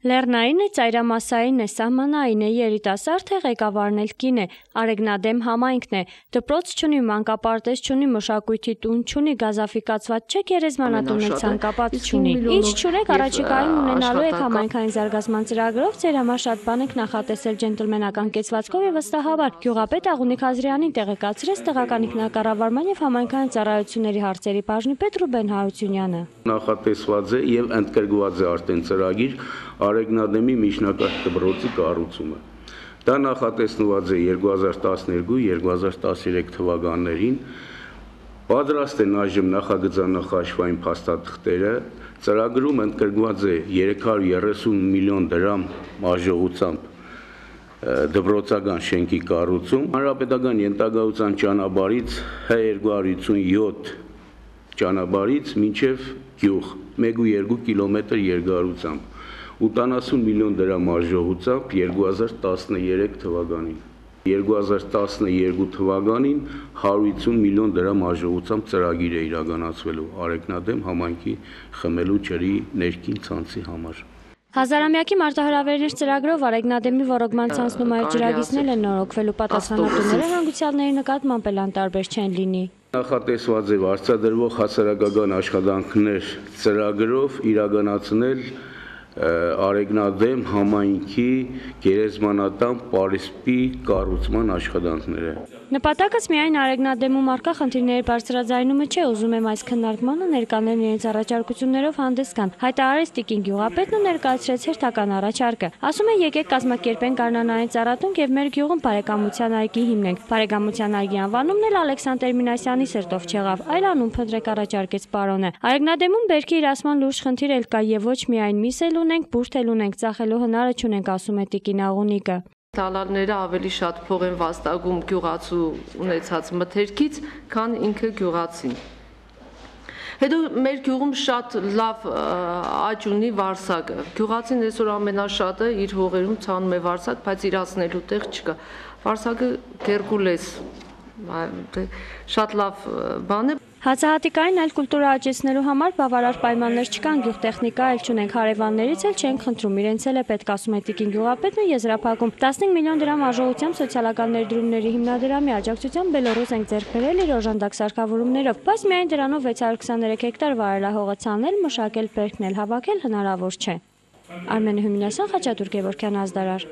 Լեռնային է, ծայրամասային է, սահմանային է, երիտասարդ է, ղեկավարն էլ կին է, Արեգնադեմ համայնքն է, դպրոց չունի, մանկապարտեզ չունի, մշակույթի տուն չունի, գազաֆիկացված չէ, գերեզմանատուն էլ ցանկապատ չունի։ Ինչ չունեք, առաջիկայում ունենալու եք համայնքային զարգացման ծրագրով, ձեր համար շատ բան եք նախատեսել ջենտլմենական կեցվածքով եւ վստահաբար։ Գյուղապետ Աղունիկ Հազրյանին տեղեկացրեց տեղական ինքնակառավարման եւ համայնքային ծառայությունների հարցերի բաժնի պետ Ռուբեն Հարությունյանը։ Նախատեսված է եւ ընդգրկված է արդեն ծրագիր Արեգնադեմի միջնակարգ դպրոցի կառուցումը։ Դա նախատեսված է 2012-2013 թվականներին։ Պատրաստ են այժմ նախագծանախաշվային փաստաթղթերը, ծրագրում ընդգրկված է 330 միլիոն դրամ արժողությամբ դպրոցական շենքի կառուցում, հանրապետական ենթագահության ճանապարհից H257 ճանապարհից մինչև գյուղ 1.2 կիլոմետր երկարությամբ, 80 միլիոն դրամ արժողությամբ 2013 թվականին, 2012 թվականին 150 միլիոն դրամ արժողությամբ ծրագիր է իրականացվելու Արեգնադեմ համայնքի խմելու ջրի ներքին ցանցի համար։ Հազարամյակի մարտահրավերներ ծրագրով Արեգնադեմի ոռոգման ցանցն ու այլ ջրագիծներ են նորոգվելու, պատասխանատուները հանգուցյալների նկատմամբ էլ անտարբեր չեն լինի։ Նախատեսված է վարձատրվող հասարակական աշխատանքներ ծրագրով իրականացնել Արեգնադեմ համայնքի գերեզմանատան պարիսպի կառուցման աշխատանքները։ Նպատակս միայն Արեգնադեմում առկա խնդիրների բարձրաձայնումը չէ, ուզում եմ այս քննարկմանը ներկաներն իրենց առաջարկություններով հանդես գան, հայտարարեց տիկին գյուղապետն ու ներկայացրեց հերթական առաջարկը։ Ասում է եկեք կազմակերպենք գարնանային ծառատունք եւ մեր գյուղում բարեկամության այգի հիմնենք։ Բարեկամության այգի անվանումն էլ Ալեքսանդր Մինասյանի սրտով չեղավ, այլ անուն փնտրեք առաջարկեց պարոնը։ Արեգնադեմում բերքի իրացման լուրջ խնդիր էլ կա եւ ոչ միայն միս ունենք, բուրդ էլ ունենք, ծախելու հնարը չունենք, ասում է տիկին Աղունիկը։ Դալալները ավելի շատ փող են վաստակում գյուղացու ունեցած մթերքից, քան ինքը գյուղացին։ Հետո մեր գյուղում շատ լավ աճ ունի վարսակը։ Գյուղացին այսօր ամենաշատը իր հողերում ցանում է վարսակ, բայց իրացնելու տեղ չկա։ Վարսակը գերգուլես, շատ լավ բան է։ Հացահատիկային այլ կուլտուրա աճեցնելու համար բավարար պայմաններ չկան, գյուղտեխնիկա էլ չունենք, հարևաններից էլ չենք խնդրում, իրենց էլ է պետք, ասում է տիկին գյուղապետն ու եզրափակում։ 15 միլիոն դրամ արժողությամբ սոցիալական ներդրումների հիմնադրամի աջակցությամբ Բելորուս ենք ձեռք բերել իր օժանդակ սարքավորումներով, բայց միայն դրանով 623 հեկտար վարելահողը ցանել, մշակել, բերքնել, հավաքել հնարավոր չէ։ Արմենե Հումինասյան, Խաչատուր Գևորգյան, Ազդարար։